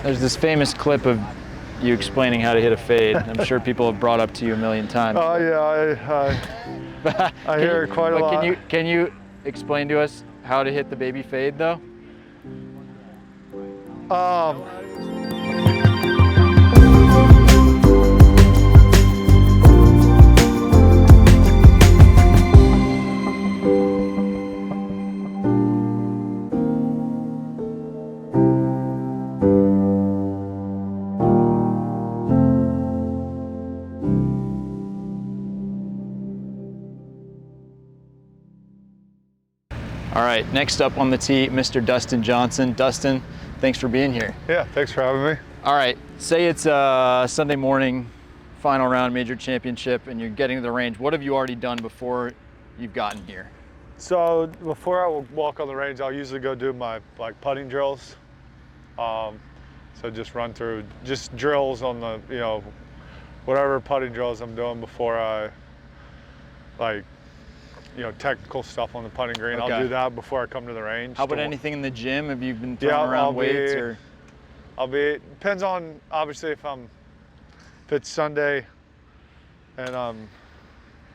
There's this famous clip of you explaining how to hit a fade. I'm sure people have brought up to you a million times. Oh yeah, I hear it quite a lot. Can you explain to us how to hit the baby fade though? All right, next up on the tee, Mr. Dustin Johnson. Dustin, thanks for being here. Yeah, thanks for having me. All right, say it's Sunday morning, final round, major championship, and you're getting to the range. What have you already done before you've gotten here? So before I walk on the range, I'll usually go do my putting drills. So just run through just drills on the, you know, whatever putting drills I'm doing before I you know, technical stuff on the putting green. Okay. I'll do that before I come to the range. How about anything in the gym? Have you been throwing around weights? Depends on, obviously, if it's Sunday and I'm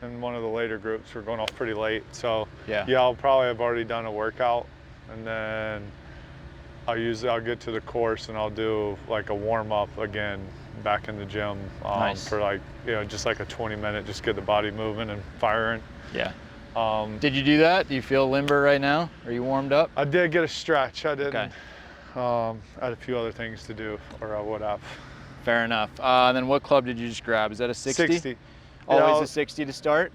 in one of the later groups, we're going off pretty late. So yeah, I'll probably have already done a workout, and then I'll get to the course and I'll do like a warm up again back in the gym nice. For like, you know, just like a 20-minute, just get the body moving and firing. Yeah. Did you do that? Do you feel limber right now? Are you warmed up? I did get a stretch. I didn't. Okay. I had a few other things to do, or I would have. Fair enough. And then what club did you just grab? Is that a 60? 60. Always a 60 to start?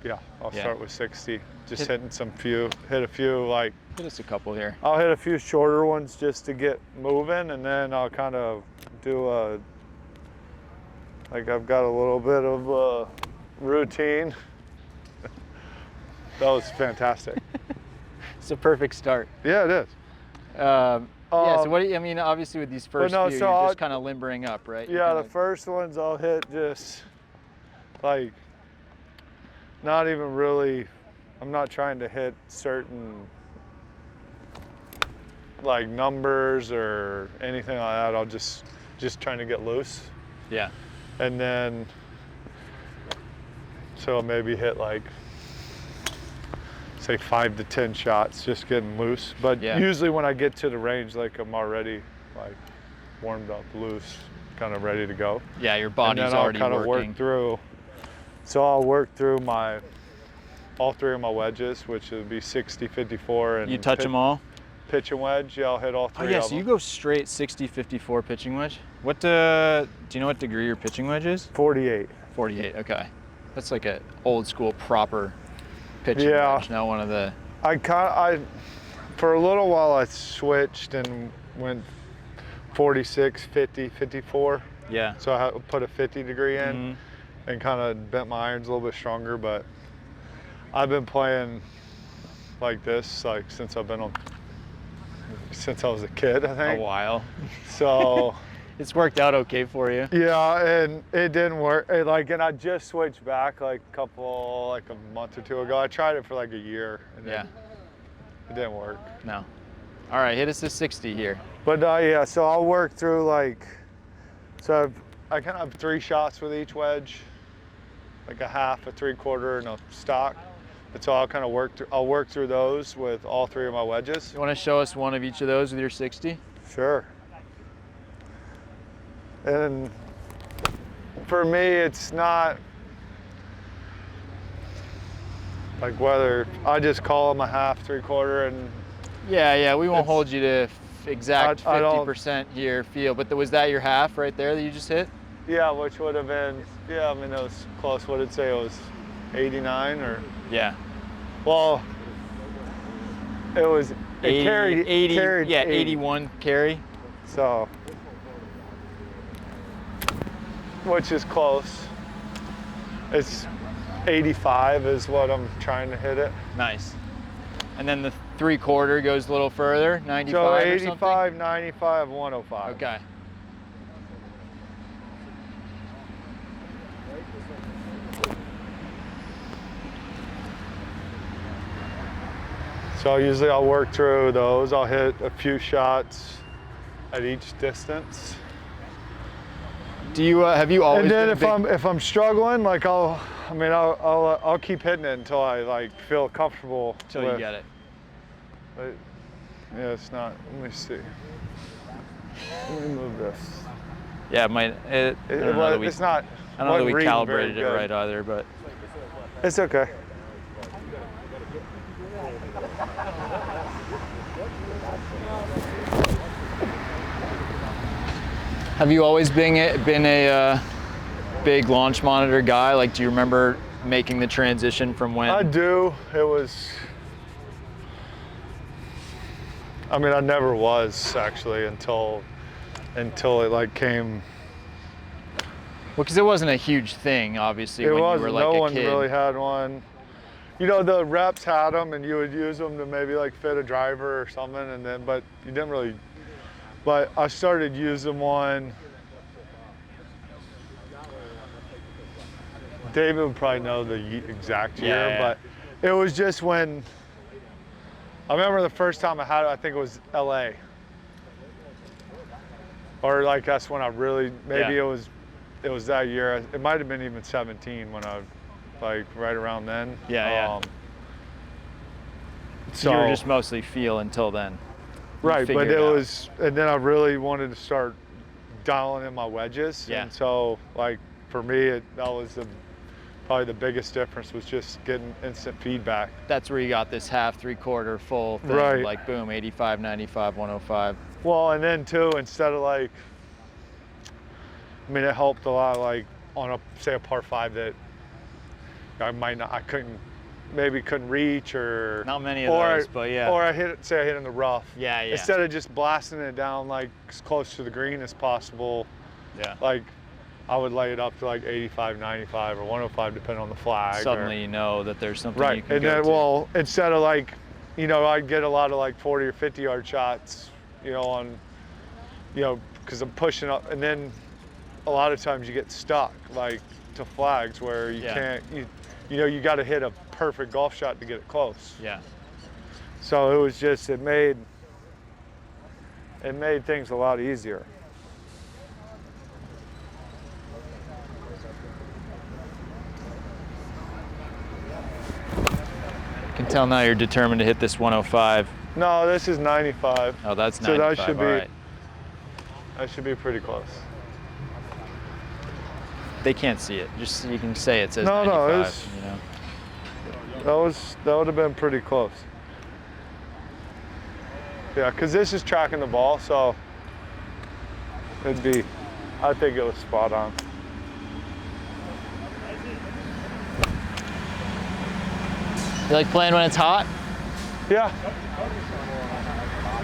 Yeah, I'll start with 60. Just hit a few like. Hit us a couple here. I'll hit a few shorter ones just to get moving, and then I'll kind of do like I've got a little bit of a routine. That was fantastic. It's a perfect start. Yeah, it is. Yeah, so what do you, I mean, obviously with these first few, you're just kind of limbering up, right? Yeah, the first ones I'll hit just like, not even really, I'm not trying to hit certain like numbers or anything like that. I'll just trying to get loose. Yeah. And then, so I'll maybe hit like, say 5 to 10 shots, just getting loose. But usually when I get to the range, like I'm already like warmed up, loose, kind of ready to go. Yeah, your body's already working. And then I'll kind of work through. So I'll work through all three of my wedges, which would be 60, 54, and you touch them all? Pitch and wedge, yeah, I'll hit all three. Oh yeah, so you go straight 60, 54 pitching wedge. What do you know what degree your pitching wedge is? 48. 48, okay. That's like an old school proper pitching wedge, not one of the. For a little while I switched and went 46, 50, 54. Yeah. So I put a 50 degree in and kind of bent my irons a little bit stronger, but I've been playing like this since I was a kid, I think. A while. So it's worked out okay for you. Yeah, and it didn't work. And I just switched back like a month or two ago. I tried it for like a year, and it didn't work. No. All right, hit us to 60 here. But yeah, so I'll work through I kind of have 3 shots with each wedge, like a half, a 3/4, and a stock. And so I'll kind of work through those with all 3 of my wedges. You want to show us one of each of those with your 60? Sure. And for me, it's not like whether I just call them a half, 3/4, and yeah, we won't hold you to exact 50% here feel. But was that your half right there that you just hit? Yeah, which would have been I mean it was close. What did it say? It was 89 or yeah. Well, it was 80, carried 81 carry. So. Which is close. It's 85 is what I'm trying to hit it. Nice. And then the 3/4 goes a little further, 95 so or 85, 95, 105. Okay. So So usually I'll work through those. I'll hit a few shots at each distance. Do you have you always? And then if I'm struggling, like I'll keep hitting it until I like feel comfortable. Until you get it. But, yeah, it's not. Let me see. Let me move this. Yeah, it might. It's not. I don't know that we calibrated it right either, but it's okay. Have you always been a big launch monitor guy? Like, do you remember making the transition from when? I do. It was. I mean, I never was actually until it like came. Well, because it wasn't a huge thing, obviously, when you were like a kid. No one really had one. You know, the reps had them, and you would use them to maybe like fit a driver or something, and then but you didn't really. But I started using one. David would probably know the exact year, but it was just when. I remember the first time I had it, I think it was LA. Or like that's when I really, maybe it was that year. It might have been even 17 when I, like right around then. So you were just mostly feel until then. Right, but it was, and then I really wanted to start dialing in my wedges. Yeah. And so like for me, that was probably the biggest difference was just getting instant feedback. That's where you got this half, three-quarter, full thing, right. Like boom, 85, 95, 105. Well, and then too, instead of like, I mean, it helped a lot, like on say a par 5 that I couldn't reach or. Not many of those, but yeah. Or I hit it in the rough. Yeah. Instead of just blasting it down like as close to the green as possible. Yeah. Like, I would lay it up to like 85, 95, or 105, depending on the flag. Suddenly you know that there's something you can and go then, to. well, instead of like, you know, I'd get a lot of like 40 or 50 yard shots, you know, on, you know, because I'm pushing up, and then a lot of times you get stuck like to flags where you can't, you know, you got to hit a perfect golf shot to get it close. Yeah. So it was just, it made things a lot easier. I can tell now you're determined to hit this 105. No, this is 95. Oh, that's 95. So that should be pretty close. They can't see it. Just you can say it says 95. You know. That would have been pretty close. Yeah, because this is tracking the ball, so I think it was spot on. You like playing when it's hot? Yeah.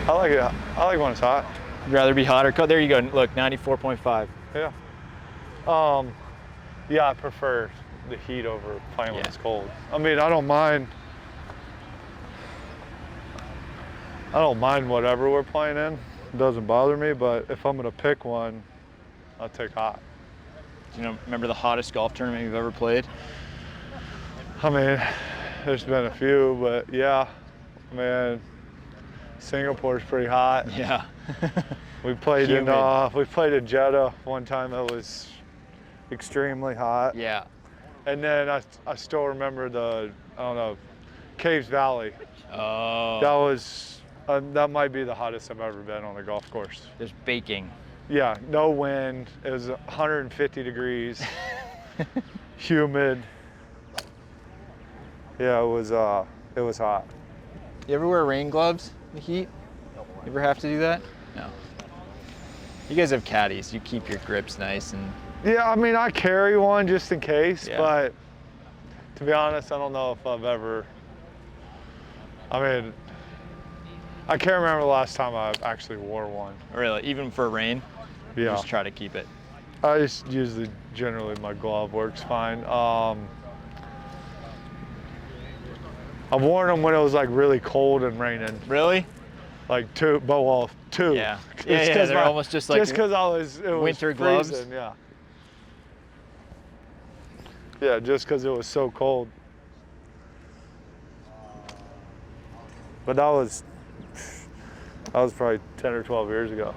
I like it. I like when it's hot. You'd rather be hot or cold? There you go. Look, 94.5. Yeah. Yeah, I prefer the heat over playing when it's cold. I mean, I don't mind whatever we're playing in. It doesn't bother me, but if I'm gonna pick one, I'll take hot. Do you remember the hottest golf tournament you've ever played? I mean, there's been a few, but yeah, man, Singapore's pretty hot. Yeah. we played in Jeddah one time that was extremely hot. Yeah. And then I still remember Caves Valley. Oh. That was that might be the hottest I've ever been on a golf course. There's baking. Yeah, no wind. It was 150 degrees, humid. Yeah, it was hot. You ever wear rain gloves in the heat? You ever have to do that? No. You guys have caddies. You keep your grips nice and. Yeah, I mean, I carry one just in case, but to be honest, I don't know if I've ever. I mean, I can't remember the last time I actually wore one. Really? Even for rain? Yeah. You just try to keep it. I just generally my glove works fine. I've worn them when it was like really cold and raining. Really? Like two. Yeah. They're almost just like. Just because it was winter freezing, gloves. Yeah. Yeah, just because it was so cold. But that was probably 10 or 12 years ago.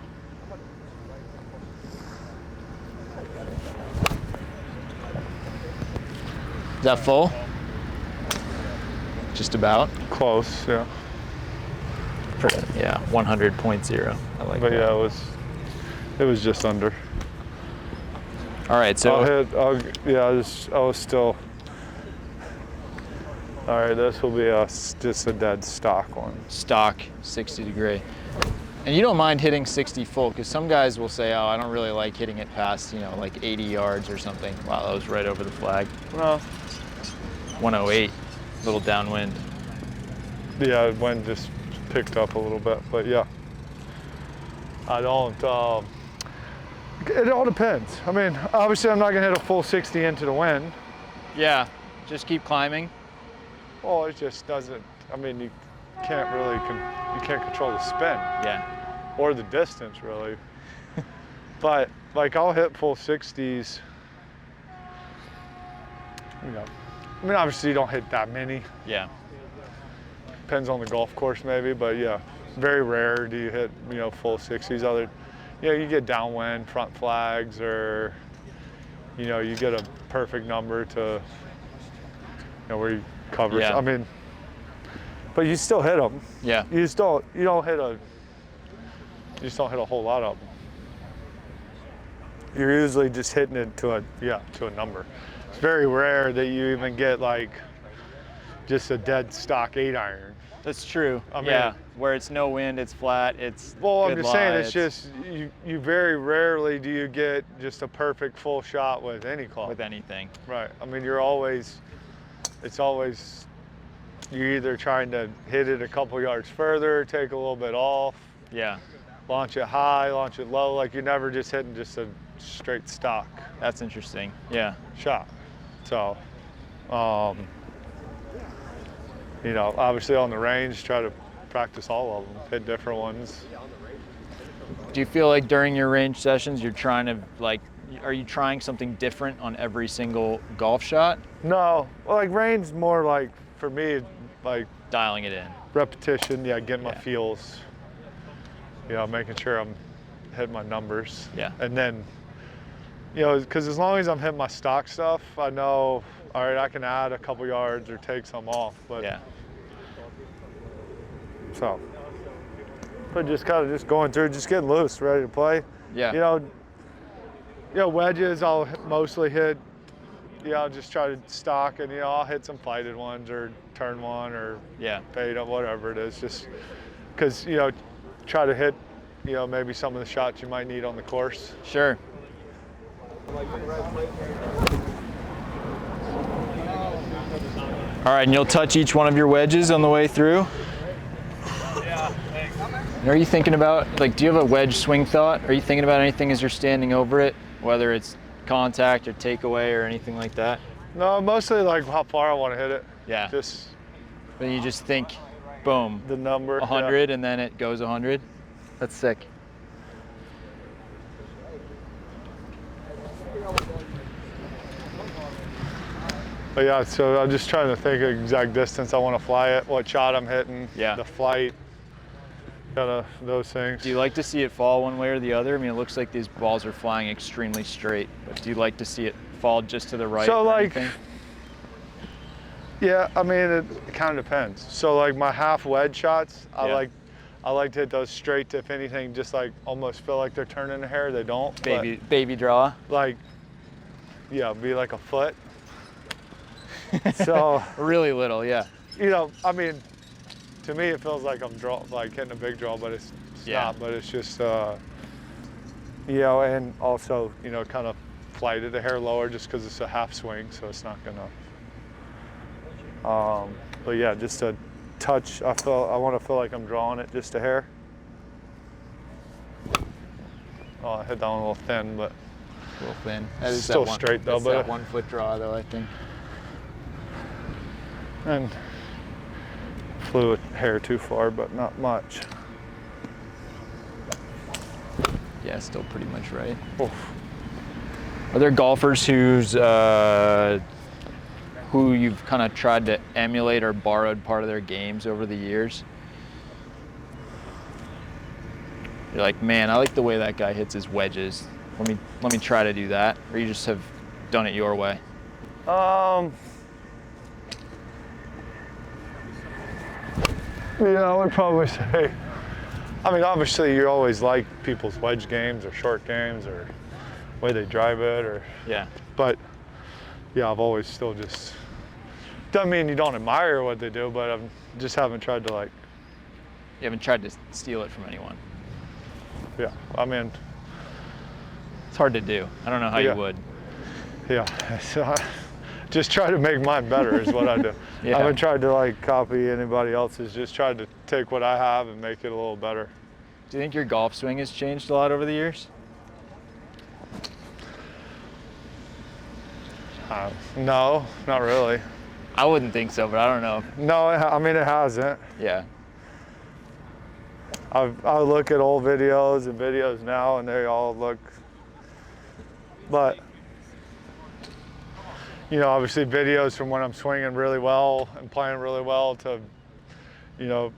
Is that full? Just about? Close, yeah. Yeah, 100.0. I like that. But yeah, it was just under. All right, so I was still. All right, this will be just a dead stock one. Stock 60 degree. And you don't mind hitting 60 full, because some guys will say, oh, I don't really like hitting it past, you know, like 80 yards or something. Wow, that was right over the flag. Well, 108, little downwind. Yeah, wind just picked up a little bit, but yeah. I don't, it all depends. I mean, obviously I'm not gonna hit a full 60 into the wind. Yeah, just keep climbing. Well, it just doesn't, I mean, you can't really, you can't control the spin. Yeah. Or the distance, really. But, like, I'll hit full 60s, you know. I mean, obviously you don't hit that many. Yeah. Depends on the golf course maybe, but yeah, very rare do you hit, you know, full 60s. You get downwind, front flags, or, you know, you get a perfect number to, you know, where you cover. Yeah. I mean, but you still hit them. Yeah. You just don't hit a whole lot of them. You're usually just hitting it to a number. It's very rare that you even get like just a dead stock 8-iron. That's true. I mean, yeah, where it's no wind, it's flat, it's well, I'm good just saying, lie, it's just, you very rarely do you get just a perfect full shot with any club. with anything. Right. I mean, you're always you're either trying to hit it a couple yards further, take a little bit off, Yeah, launch it high, launch it low. Like, you're never just hitting just a straight stock that's interesting. Yeah. shot. So, you know, obviously on the range, try to practice all of them, hit different ones. Do you feel like during your range sessions you're trying to are you trying something different on every single golf shot? No, well, like range more like, for me, like Dialing it in. repetition, yeah, getting my Yeah. feels, you know, making sure I'm hitting my numbers. Yeah. And then, you know, because as long as I'm hitting my stock stuff, I know, all right, I can add a couple yards or take some off. But Yeah. so, but just kind of just going through, just getting loose, ready to play. Yeah. You know, wedges I'll mostly hit. You know, I'll just try to stock, and you know, I'll hit some flighted ones or turn one or Yeah. fade up, whatever it is. Just because, you know, try to hit, you know, maybe some of the shots you might need on the course. Sure. All right, and you'll touch each one of your wedges on the way through? Yeah. And are you thinking about, like, do you have a wedge swing thought? Are you thinking about anything as you're standing over it, whether it's contact or takeaway or anything like that? No, mostly like how far I want to hit it. Yeah. Just Then you just think, boom, the number. 100, and then it goes 100? That's sick. But yeah, so I'm just trying to think of exact distance I want to fly it, what shot I'm hitting, Yeah. the flight, kind of those things. Do you like to see it fall one way or the other? I mean, it looks like these balls are flying extremely straight, but do you like to see it fall just to the right? So or like, anything? yeah, I mean, it kind of depends. So like my half wedge shots, Yeah. I like to hit those straight to, if anything, just like almost feel like they're turning a hair. They don't. Baby draw. Like, yeah, be like a foot. So Really little, yeah. you know, I mean, to me it feels like I'm hitting a big draw, but it's Yeah. not. But it's just, you know, and also, you know, kind of flighted a hair lower just because it's a half swing, so it's not gonna. But yeah, just a touch. I want to feel like I'm drawing it just a hair. Oh, I hit that one a little thin, but A little thin. That is still that one, straight though. that's But that 1 foot draw though, I think. and flew a hair too far, but not much. Yeah, still pretty much right. Oof. Are there golfers who you've kind of tried to emulate or borrowed part of their games over the years? You're like, man, I like the way that guy hits his wedges. Let me try to do that. Or you just have done it your way? Yeah, I would probably say, I mean, obviously you always like people's wedge games or short games or the way they drive it or, yeah. But yeah, I've always still just, doesn't mean you don't admire what they do, but I just haven't tried to like. You haven't tried to steal it from anyone? Yeah, I mean. It's hard to do. I don't know how you would. Yeah, so I just try to make mine better is what I do. Yeah. I haven't tried to like copy anybody else's, just tried to take what I have and make it a little better. Do you think your golf swing has changed a lot over the years? No, not really. I wouldn't think so, but I don't know. No, I mean, it hasn't. Yeah. I look at old videos and videos now, and they all look, but, you know, obviously videos from when I'm swinging really well and playing really well to, you know,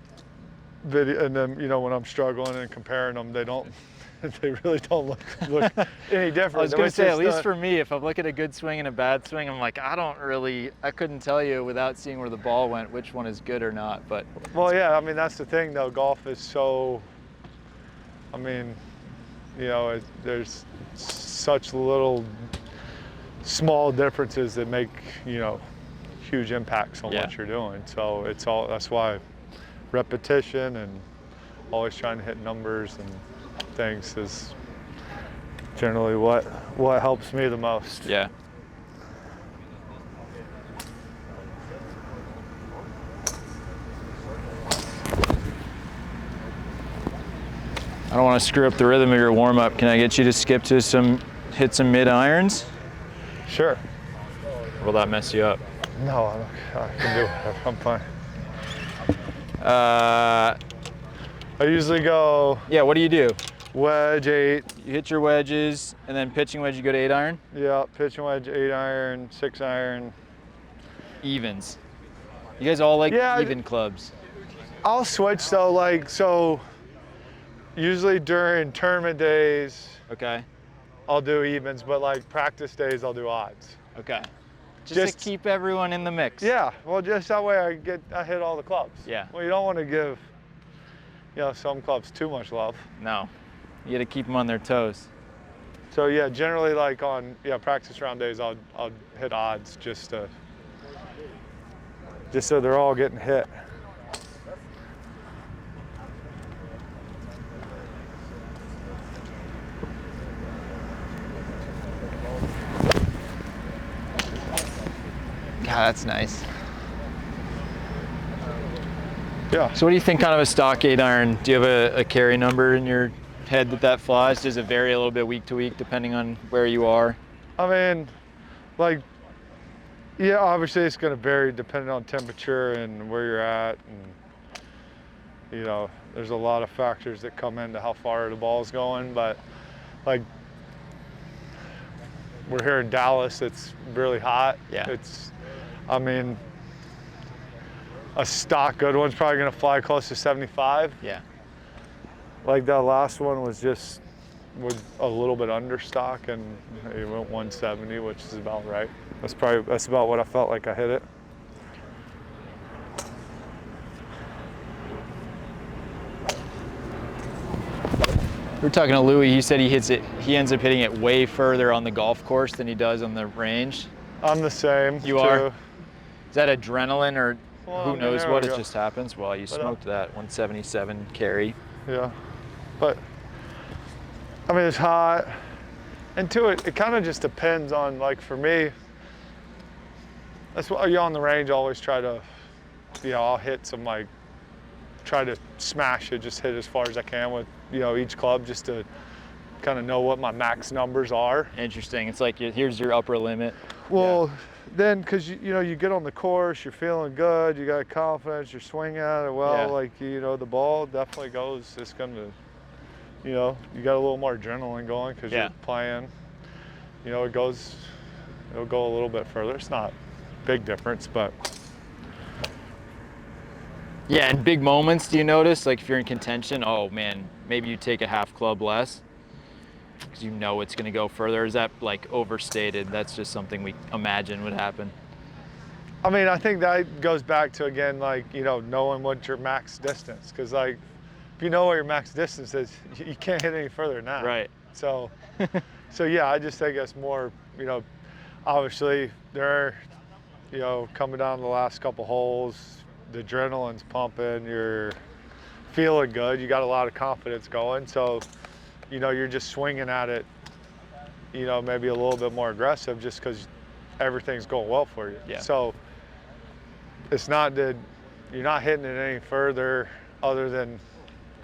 video, and then, you know, when I'm struggling and comparing them, they really don't look any different. I was going to say, at least for me, if I look at a good swing and a bad swing, I'm like, I couldn't tell you without seeing where the ball went, which one is good or not, but. Well, yeah, I mean, that's the thing though, golf is so, I mean, you know, there's such little small differences that make, you know, huge impacts on what you're doing. So it's all, that's why repetition and always trying to hit numbers and things is generally what helps me the most. Yeah. I don't want to screw up the rhythm of your warm-up. Can I get you to skip to hit some mid-irons? Sure. Or will that mess you up? No, I can do it. I'm fine. I usually go. Yeah, what do you do? Wedge 8. You hit your wedges, and then pitching wedge, you go to 8-iron? Yeah, pitching wedge, 8-iron, 6-iron. Evens. You guys all like even clubs. I'll switch though, like, so usually during tournament days, okay, I'll do evens, but like practice days, I'll do odds. Okay. Just to keep everyone in the mix. Yeah, well, just that way I hit all the clubs. Yeah. Well, you don't want to give, you know, some clubs too much love. No. You got to keep them on their toes. So yeah, generally like on practice round days, I'll hit odds just so they're all getting hit. God, that's nice. Yeah. So what do you think kind of a stock 8-iron? Do you have a carry number in your head that flies? Does it vary a little bit week to week depending on where you are? I mean, like, yeah, obviously it's going to vary depending on temperature and where you're at, and you know, there's a lot of factors that come into how far the ball's going. But like, we're here in Dallas, it's really hot. Yeah. I mean, a stock good one's probably going to fly close to 75. Yeah. Like that last one was a little bit under stock, and it went 170, which is about right. That's about what I felt like I hit it. We were talking to Louie. He said he ends up hitting it way further on the golf course than he does on the range. I'm the same. You are? Is that adrenaline or who knows what? It just happens. Well, you smoked that 177 carry. Yeah, but I mean, it's hot. And to it kind of just depends on, like, for me, that's why you're on the range, I always try to, you know, I'll hit some, like, try to smash it, just hit as far as I can with, you know, each club, just to kind of know what my max numbers are. Interesting. It's like, here's your upper limit. Well, then, because, you know, you get on the course, you're feeling good, you got confidence, you're swinging at it well, like, you know, the ball definitely goes, it's going to, you know, you got a little more adrenaline going because you're playing. You know, it'll go a little bit further. It's not a big difference, but Yeah, and big moments, do you notice? Like if you're in contention, oh man, maybe you take a half club less because you know it's going to go further. Is that like overstated? That's just something we imagine would happen. I mean, I think that goes back to, again, like, you know, knowing what your max distance, because like if you know what your max distance is, you can't hit any further than that. Right. So, so yeah, I just think it's more, you know, obviously they're, you know, coming down the last couple holes, the adrenaline's pumping, you're feeling good, you got a lot of confidence going, so, you know, you're just swinging at it, you know, maybe a little bit more aggressive just because everything's going well for you. Yeah. So it's not that you're not hitting it any further other than,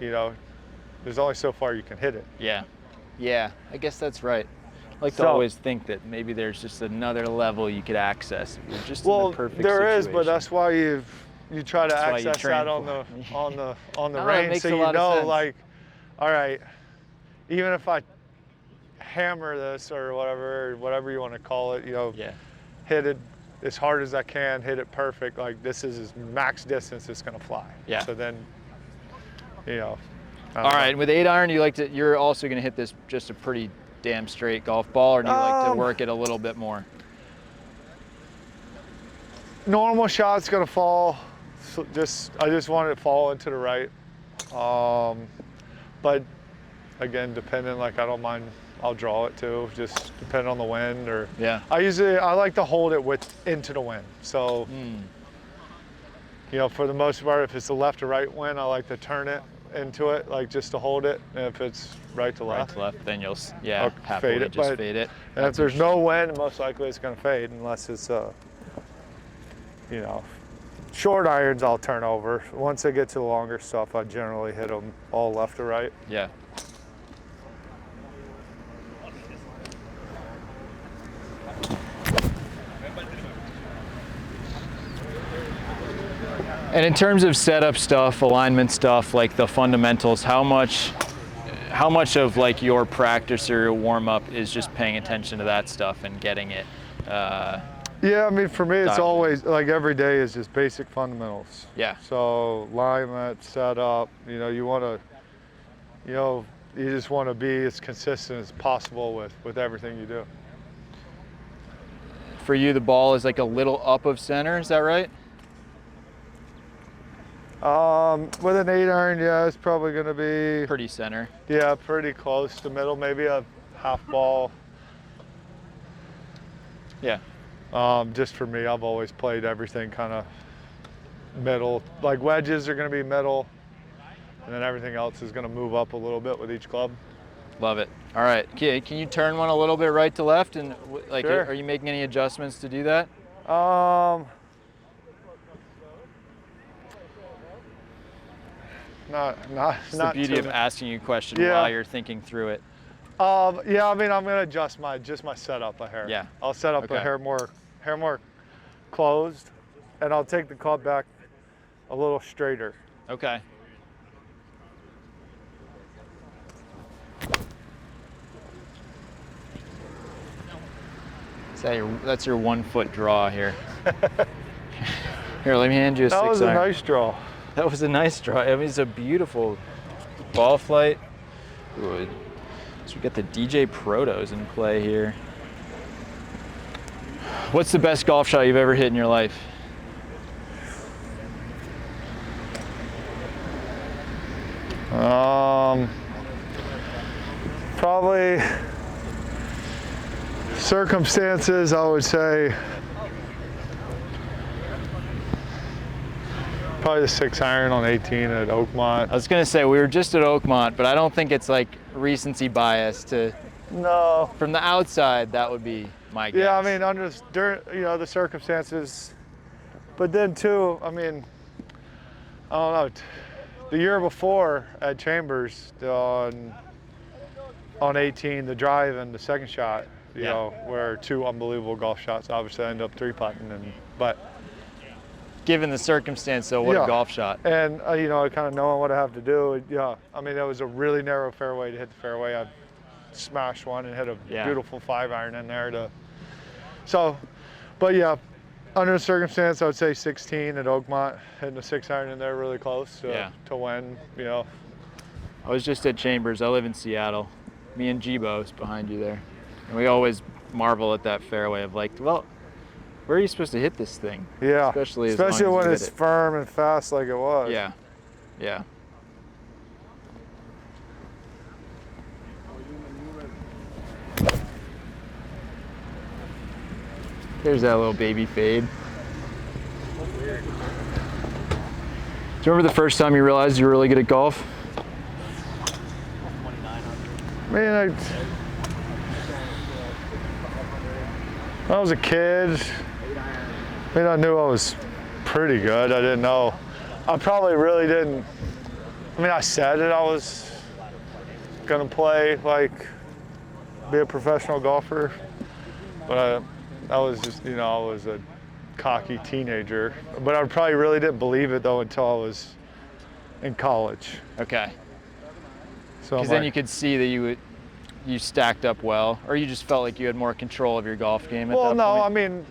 you know, there's only so far you can hit it. Yeah. Yeah, I guess that's right. I like to always think that maybe there's just another level you could access. You're just in the perfect there situation. is, but that's why you try to That's access that on the range, so you know, like, all right, even if I hammer this or whatever you want to call it, you know, hit it as hard as I can, hit it perfect, like this is as max distance it's gonna fly. Yeah. So then, you know. All right, with 8-iron, you're also gonna hit this just a pretty damn straight golf ball, or do you like to work it a little bit more? Normal shot's gonna fall. So I just want it to fall into the right. But again, depending, like I don't mind, I'll draw it too, just depending on the wind, or I like to hold it into the wind. So you know, for the most part, if it's the left or right wind, I like to turn it into it, like just to hold it. And if it's right to left, then you'll I'll happily fade it. Just fade it. And if there's no wind, most likely it's gonna fade, unless it's you know, short irons I'll turn over. Once I get to the longer stuff, I generally hit them all left or right. Yeah. And in terms of setup stuff, alignment stuff, like the fundamentals, how much of like your practice or your warm up is just paying attention to that stuff and getting it? Yeah, I mean, for me, it's always like every day is just basic fundamentals. Yeah. So alignment, setup, you know, you want to, you know, you just want to be as consistent as possible with everything you do. For you, the ball is like a little up of center, is that right? With an 8-iron, yeah, it's probably going to be pretty center. Yeah, pretty close to middle, maybe a half ball. Yeah. Just for me, I've always played everything kind of middle. Like wedges are going to be middle, and then everything else is going to move up a little bit with each club. Love it. All right, okay, can you turn one a little bit right to left, and like, sure. Are you making any adjustments to do that? It's the beauty of asking you a question while you're thinking through it. Yeah, I mean, I'm gonna adjust my setup a hair. Yeah. I'll set up a hair more closed, and I'll take the club back a little straighter. Okay. That's your 1 foot draw here. Here, let me hand you a 6-iron. That was a nice draw. That was a nice draw. I mean, it's a beautiful ball flight. Ooh, so we got the DJ Protos in play here. What's the best golf shot you've ever hit in your life? Probably circumstances, I would say. Probably the 6-iron on 18 at Oakmont. I was gonna say, we were just at Oakmont, but I don't think it's like recency bias to. No. From the outside, that would be my guess. Yeah, I mean, during, you know, the circumstances, but then too, I mean, I don't know. The year before at Chambers on 18, the drive and the second shot, you know, were two unbelievable golf shots. Obviously, I ended up 3-putting, but. Given the circumstance, though, what a golf shot. And, you know, kind of knowing what I have to do, I mean, it was a really narrow fairway to hit the fairway. I smashed one and hit a beautiful 5-iron in there. So, but yeah, Under the circumstance, I would say 16 at Oakmont, hitting a 6-iron in there really close to win, you know. I was just at Chambers. I live in Seattle. Me and Jibo's behind you there. And we always marvel at that fairway of like, well, where are you supposed to hit this thing? Yeah, especially when it's firm and fast like it was. Yeah, yeah. There's that little baby fade. Do you remember the first time you realized you were really good at golf? Man, when I was a kid, I mean, I knew I was pretty good. I didn't know. I probably really didn't. I mean, I said that I was gonna play, like, be a professional golfer, but I was just, you know, I was a cocky teenager. But I probably really didn't believe it though until I was in college. Okay. So because then you could see that you stacked up well, or you just felt like you had more control of your golf game at that point? Well, no, I mean,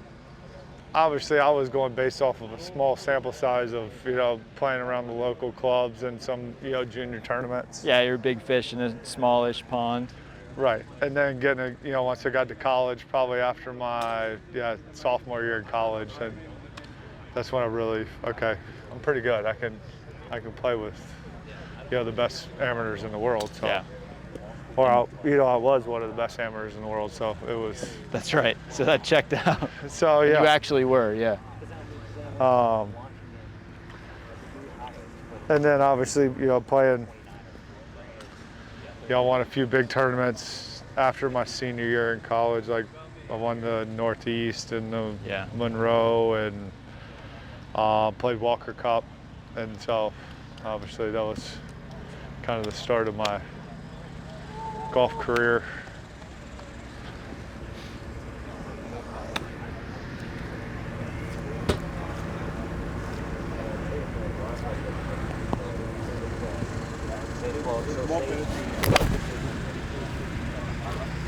obviously I was going based off of a small sample size of, you know, playing around the local clubs and some, you know, junior tournaments. Yeah, you're a big fish in a smallish pond. Right, and then getting, you know, once I got to college, probably after my sophomore year in college, and that's when I really, okay, I'm pretty good. I can play with, you know, the best amateurs in the world. So. Yeah. Or I was one of the best amateurs in the world, so it was. That's right. So that checked out. So yeah. You actually were, yeah. And then obviously, you know, playing. You know, I won a few big tournaments after my senior year in college. Like, I won the Northeast and the Monroe, and played Walker Cup, and so obviously that was kind of the start of my golf career.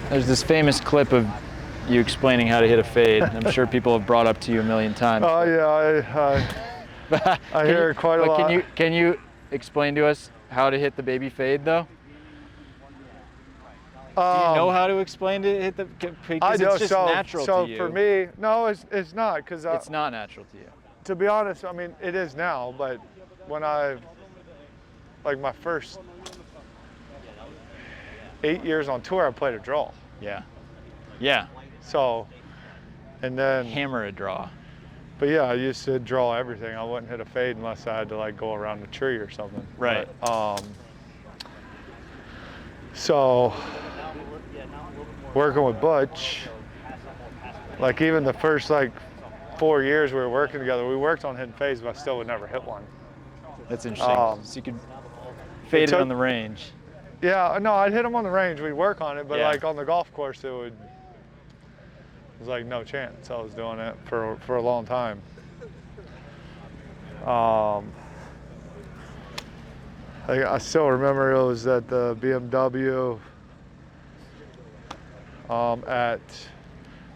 There's this famous clip of you explaining how to hit a fade. I'm sure people have brought up to you a million times. Oh yeah, I hear it quite a lot. Can you explain to us how to hit the baby fade though? Do you know how to explain to hit the? Because it's just natural to you. So for me, no, it's not, because it's not natural to you. To be honest, I mean, it is now, but when like my first 8 years on tour, I played a draw. Yeah. Yeah. So, and then hammer a draw. But yeah, I used to draw everything. I wouldn't hit a fade unless I had to like go around a tree or something. Right. But, so working with Butch, like even the first like 4 years we were working together, we worked on hitting fades, but I still would never hit one. That's interesting. So you could fade it on the range. Yeah, no, I'd hit them on the range. We'd work on it, but like on the golf course, it was like no chance. I was doing it for a long time. I still remember it was at the BMW at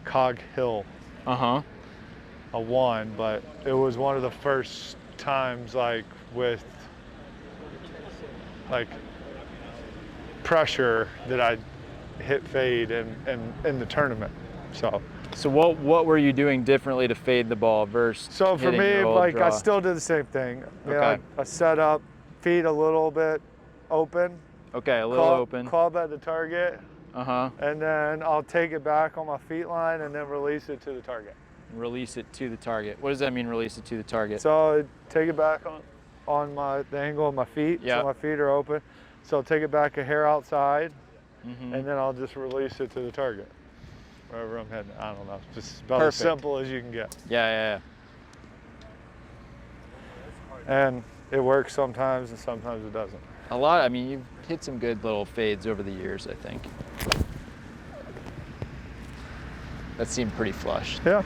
Cog Hill. I won, but it was one of the first times like with like pressure that I hit fade in the tournament. So what were you doing differently to fade the ball versus So for me, like draw? I still did the same thing. You know, I set up, feet a little bit open. Okay, a little open. Club at the target. And then I'll take it back on my feet line and then release it to the target. Release it to the target. What does that mean, release it to the target? So I take it back on the angle of my feet, so my feet are open. So I'll take it back a hair outside, and then I'll just release it to the target. Wherever I'm heading, I don't know. Just about as simple as you can get. Yeah. And it works sometimes and sometimes it doesn't. A lot, I mean, you've hit some good little fades over the years, I think. That seemed pretty flush. Yeah.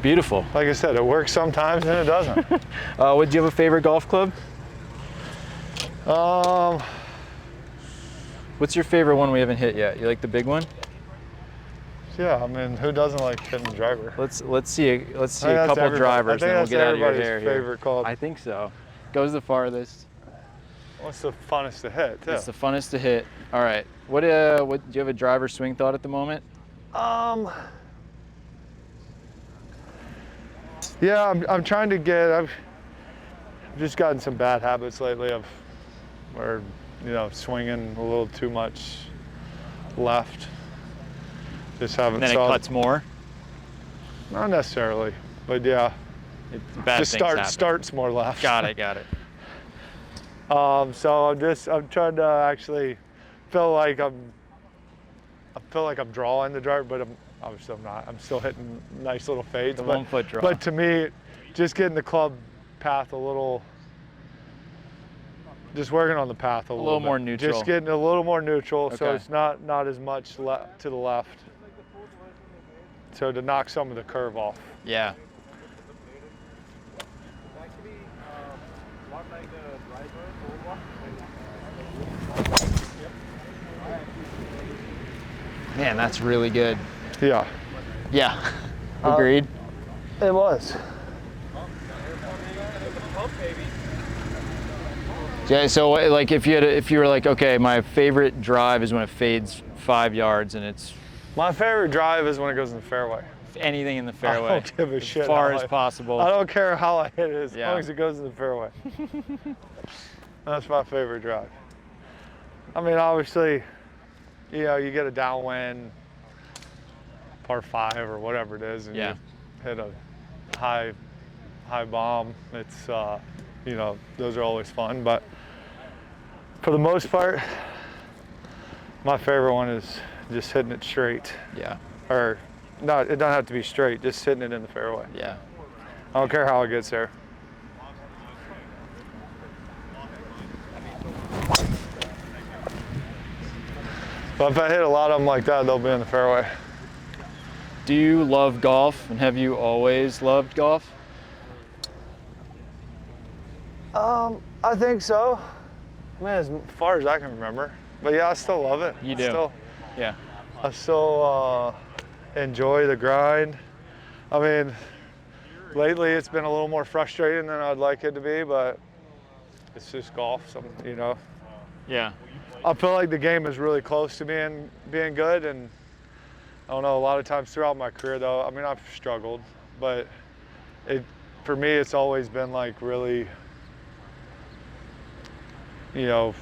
Beautiful. Like I said, it works sometimes and it doesn't. Do you have a favorite golf club? Um, What's your favorite one we haven't hit yet? You like the big one? Yeah, I mean, who doesn't like hitting the driver? Let's see a couple drivers, then we'll get out of your hair here. Favorite club. I think so. Goes the farthest. What's the funnest to hit, too? It's the funnest to hit. All right. What do you have a driver swing thought at the moment? Yeah, I'm trying to get. I've just gotten some bad habits lately of where, you know, swinging a little too much left. Just haven't. And then it cuts more. Not necessarily, but yeah. Bad just starts more left. Got it. So I'm trying to actually feel like I'm drawing the driver, but obviously I'm not. I'm still hitting nice little fades. The 1 foot draw. But to me, just getting the club path a little, just working on the path a little more neutral. Just getting a little more neutral, okay. so it's not as much to the left. So to knock some of the curve off. Yeah. Man, that's really good. Yeah. Yeah. Agreed. It was. Yeah. So, like, if you were like, okay, my favorite drive is when it fades 5 yards and it's. My favorite drive is when it goes in the fairway. Anything in the fairway. I don't give a shit. As far as possible. I don't care how I hit it as long as it goes in the fairway. That's my favorite drive. I mean, obviously, you know, you get a downwind, par 5 or whatever it is, and you hit a high bomb. It's, you know, those are always fun. But for the most part, my favorite one is just hitting it straight. Yeah. Or, no, it doesn't have to be straight, just hitting it in the fairway. Yeah. I don't care how it gets there. But if I hit a lot of them like that, they'll be in the fairway. Do you love golf, and have you always loved golf? I think so. I mean, as far as I can remember. But yeah, I still love it. You do? Yeah. I still enjoy the grind. I mean, lately it's been a little more frustrating than I'd like it to be, but it's just golf, you know. Yeah. I feel like the game is really close to being good, and I don't know, a lot of times throughout my career though, I mean, I've struggled, but for me, it's always been like really, you know,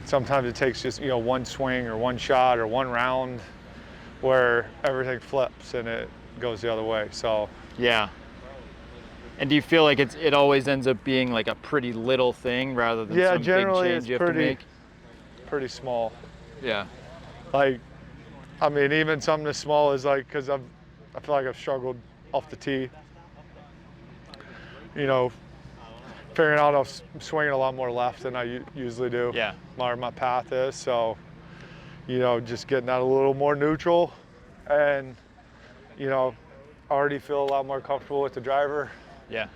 sometimes it takes just, you know, one swing or one shot or one round where everything flips and it goes the other way. So yeah. And do you feel like it always ends up being like a pretty little thing rather than some big change you have to make? Pretty small. Yeah. Like, I mean, even something as small as like, because I feel like I've struggled off the tee. You know, figuring out I'm swinging a lot more left than I usually do. Yeah. Where my path is. So, you know, just getting that a little more neutral, and, you know, already feel a lot more comfortable with the driver. Yeah.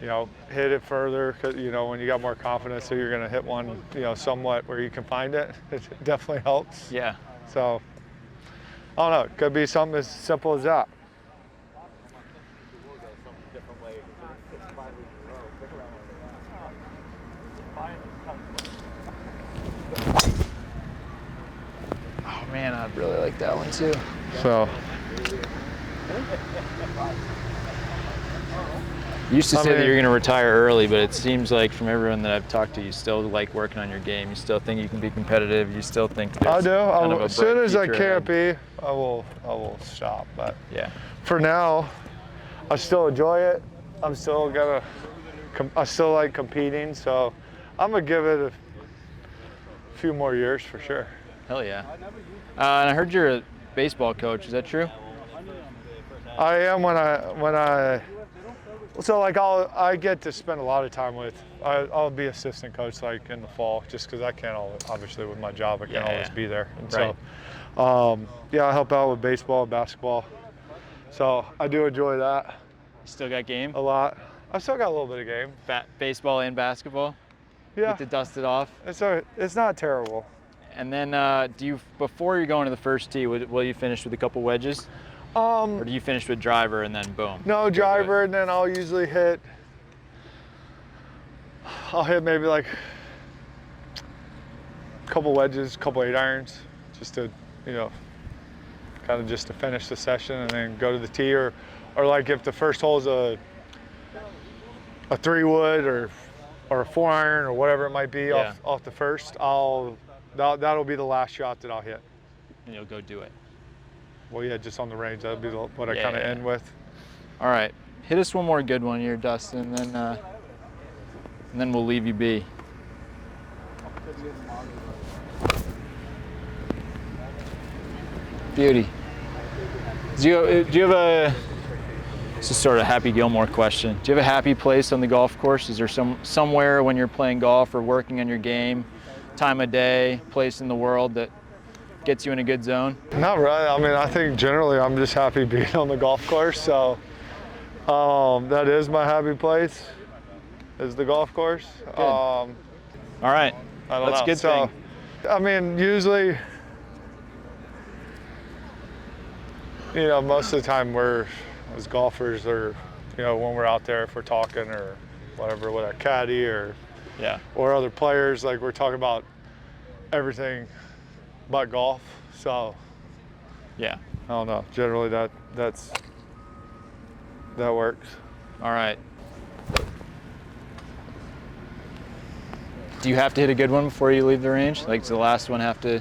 You know, hit it further, cause, you know, when you got more confidence that you're going to hit one, you know, somewhat where you can find it, it definitely helps. Yeah. So, I don't know, it could be something as simple as that. Oh man, I'd really like that one too. So. You used to say that you're going to retire early, but it seems like from everyone that I've talked to, you still like working on your game. You still think you can be competitive. You still think there's kind of a as soon as I bright can't future be, I will stop. But yeah, for now, I still enjoy it. I still like competing, so I'm gonna give it a few more years for sure. Hell yeah. And I heard you're a baseball coach. Is that true? I am when I. So like I get to spend a lot of time with. I'll be assistant coach like in the fall, just because I can't obviously with my job I can't always be there. And right. So, yeah, I help out with baseball and basketball. So I do enjoy that. You still got game? A lot. I still got a little bit of game. Baseball and basketball? Yeah. Get to dust it off? It's not terrible. And then before you go into the first tee, will you finish with a couple wedges? Or do you finish with driver and then boom? No, driver, and then I'll usually I'll hit maybe like a couple wedges, couple 8-irons, just to, kind of just to finish the session, and then go to the tee, or like if the first hole's a 3-wood or a 4-iron or whatever it might be off the first, that'll be the last shot that I'll hit. And you'll go do it. Well, yeah, just on the range. That'll be what I kind of end with. All right, hit us one more good one here, Dustin, and then we'll leave you be. Beauty. Do you have this is sort of a Happy Gilmore question. Do you have a happy place on the golf course? Is there somewhere when you're playing golf or working on your game, time of day, place in the world that gets you in a good zone? Not really. I mean, I think generally I'm just happy being on the golf course. So that is my happy place, is the golf course. Good. All right. That's a good thing. I mean, usually, most of the time we're, as golfers, or, when we're out there, if we're talking or whatever with a caddy or other players, like we're talking about everything but golf. So I don't know. Generally that works. All right. Do you have to hit a good one before you leave the range? Like, does the last one have to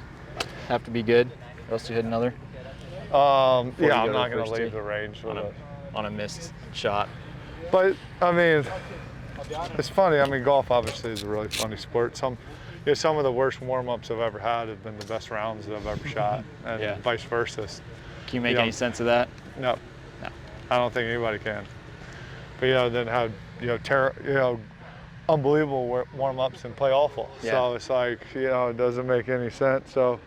be good, or else you hit another? I'm not going to leave the range on a missed shot. But I mean, it's funny. I mean, golf obviously is a really funny sport. Some of the worst warm-ups I've ever had have been the best rounds that I've ever shot, and vice versa. Can you make any sense of that? No. I don't think anybody can. But then have unbelievable warm-ups and play awful. So it's like, it doesn't make any sense. So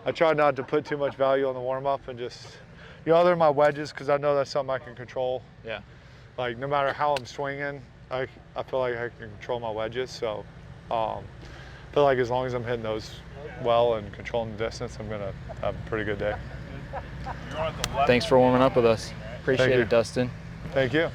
I try not to put too much value on the warm-up, and just, other than my wedges, because I know that's something I can control. Yeah. Like, no matter how I'm swinging, I feel like I can control my wedges. So I feel like as long as I'm hitting those well and controlling the distance, I'm gonna have a pretty good day. Thanks for warming up with us. Appreciate it, Dustin. Thank you.